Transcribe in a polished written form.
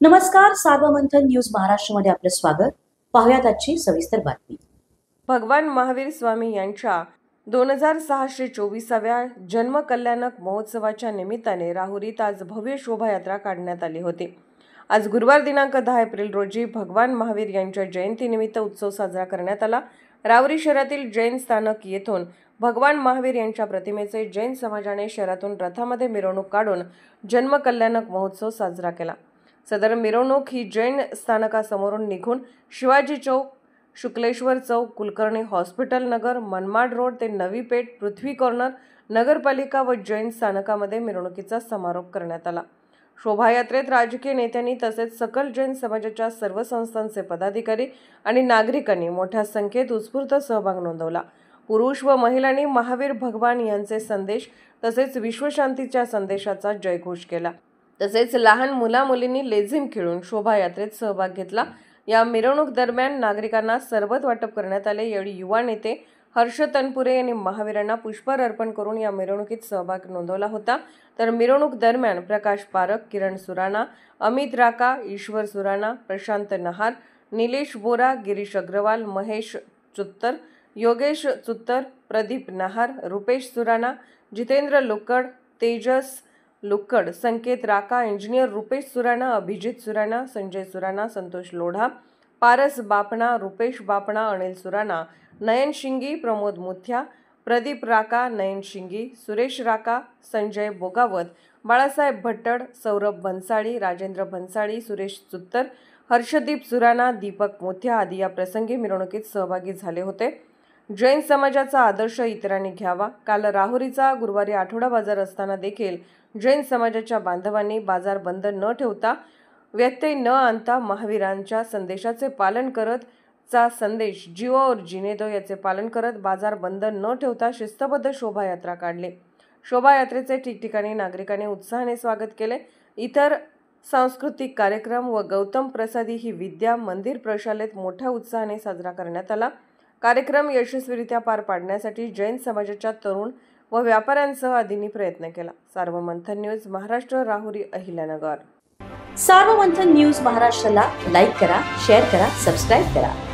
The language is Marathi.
नमस्कार, सार्वमंथन न्यूज महाराष्ट्रमध्ये आपलं स्वागत. पाहुयात आजची सविस्तर बातमी. भगवान महावीर स्वामी यांच्या 2624व्या जन्मकल्याणक महोत्सवाच्या निमित्ताने राहुरीत आज भव्य शोभायात्रा काढण्यात आली होती. आज गुरुवार दिनांक 10 एप्रिल रोजी भगवान महावीर यांच्या जयंतीनिमित्त उत्सव साजरा करण्यात आला. राहुरी शहरातील जैन स्थानक येथून भगवान महावीर यांच्या प्रतिमेचे जैन समाजाने शहरातून रथामध्ये मिरवणूक काढून जन्मकल्याणक महोत्सव साजरा केला. सदर मिरवणूक ही जैन स्थानकासमोरून निघून शिवाजी चौक, शुक्लेश्वर चौक, कुलकर्णी हॉस्पिटल नगर, मनमाड रोड ते नवी पेठ, पृथ्वी कॉर्नर, नगरपालिका व जैन स्थानकामध्ये मिरवणुकीचा समारोप करण्यात आला. शोभायात्रेत राजकीय नेत्यांनी तसेच सकल जैन समाजाच्या सर्व संस्थांचे पदाधिकारी आणि नागरिकांनी मोठ्या संख्येत उत्स्फूर्त सहभाग नोंदवला. पुरुष व महिलांनी महावीर भगवान यांचे संदेश तसेच विश्वशांतीच्या संदेशाचा जयघोष केला. तसेच लहान मुला-मुलींनी लेझिम खेळून शोभायात्रेत सहभाग घेतला. या मिरवणूक दरम्यान नागरिकांना सरबत वाटप करण्यात आले. यावेळी युवा नेते हर्ष तनपुरे यांनी महावीरांना पुष्पहार अर्पण करून या मिरवणुकीत सहभाग नोंदवला होता. तर मिरवणूक दरम्यान प्रकाश पारख, किरण सुराणा, अमित राका, ईश्वर सुराणा, प्रशांत नहार, निलेश बोरा, गिरीश अग्रवाल, महेश चुत्तर, योगेश चुत्तर, प्रदीप नहार, रुपेश सुराणा, जितेंद्र लुक्कड, तेजस लुक्कड, संकेत राका, इंजिनियर रुपेश सुराणा, अभिजित सुराणा, संजय सुराणा, संतोष लोढा, पारस बापणा, रुपेश बापणा, अनिल सुराणा, नयन शिंगी, प्रमोद मुथ्या, प्रदीप राका, नयन शिंगी, सुरेश राका, संजय बोगावत, बाळासाहेब भट्टड, सौरभ भन्साळी, राजेंद्र भन्साळी, सुरेश चुत्तर, हर्षदीप सुराणा, दीपक मुथ्या आदी या प्रसंगी मिरवणुकीत सहभागी झाले होते. जैन समाजाचा आदर्श इतरांनी घ्यावा. काल राहुरीचा गुरुवारी आठवडा बाजार असताना देखील जैन समाजाच्या बांधवांनी बाजार बंद न ठेवता, व्यत्यय न आणता महावीरांच्या संदेशाचे पालन करत चा संदेश जिओ और जीने दो याचे पालन करत बाजार बंद न ठेवता शिस्तबद्ध शोभायात्रा काढली. शोभायात्रेचे ठिकठिकाणी नागरिकांनी उत्साहाने स्वागत केले. इतर सांस्कृतिक कार्यक्रम व गौतम प्रसादी ही विद्या मंदिर प्रशालेत मोठ्या उत्साहाने साजरा करण्यात आला. कार्यक्रम यशस्वीरित्या पार पाडण्यासाठी जैन समाजाच्या तरुण व व्यापाऱ्यांसह आदींनी प्रयत्न केला. सार्वमंथन न्यूज महाराष्ट्र, राहुरी, अहिल्यानगर. सार्वमंथन न्यूज महाराष्ट्राला लाईक करा, शेअर करा, सबस्क्राईब करा.